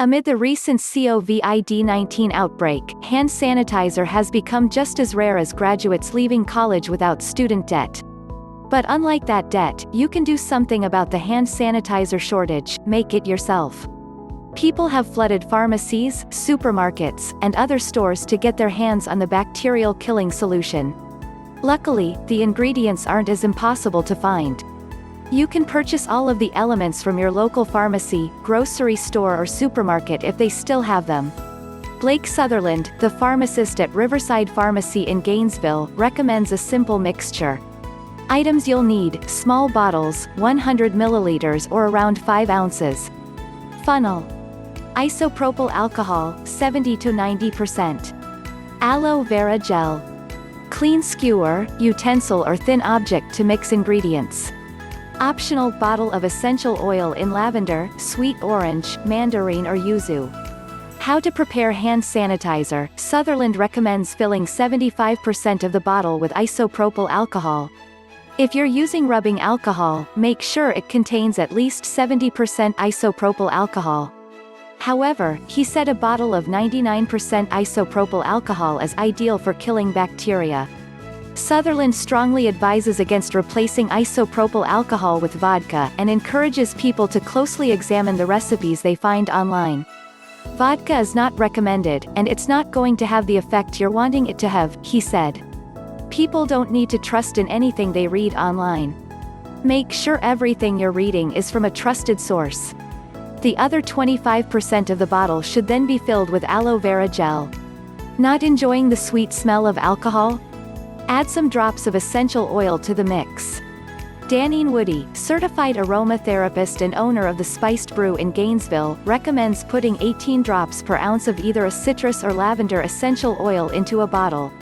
Amid the recent COVID-19 outbreak, hand sanitizer has become just as rare as graduates leaving college without student debt. But unlike that debt, you can do something about the hand sanitizer shortage: make it yourself. People have flooded pharmacies, supermarkets, and other stores to get their hands on the bacterial-killing solution. Luckily, the ingredients aren't as impossible to find. You can purchase all of the elements from your local pharmacy, grocery store or supermarket if they still have them. Blake Sutherland, the pharmacist at Riverside Pharmacy in Gainesville, recommends a simple mixture. Items you'll need: small bottles, 100 milliliters or around 5 ounces. Funnel. Isopropyl alcohol, 70 to 90%. Aloe vera gel. Clean skewer, utensil or thin object to mix ingredients. Optional: bottle of essential oil in lavender, sweet orange, mandarin or yuzu. How to prepare hand sanitizer. Sutherland recommends filling 75% of the bottle with isopropyl alcohol. If you're using rubbing alcohol, make sure it contains at least 70% isopropyl alcohol. However, he said a bottle of 99% isopropyl alcohol is ideal for killing bacteria. Sutherland strongly advises against replacing isopropyl alcohol with vodka, and encourages people to closely examine the recipes they find online. Vodka is not recommended, and it's not going to have the effect you're wanting it to have, he said. People don't need to trust in anything they read online. Make sure everything you're reading is from a trusted source. The other 25% of the bottle should then be filled with aloe vera gel. Not enjoying the sweet smell of alcohol? Add some drops of essential oil to the mix. Danine Woody, certified aromatherapist and owner of the Spiced Brew in Gainesville, recommends putting 18 drops per ounce of either a citrus or lavender essential oil into a bottle.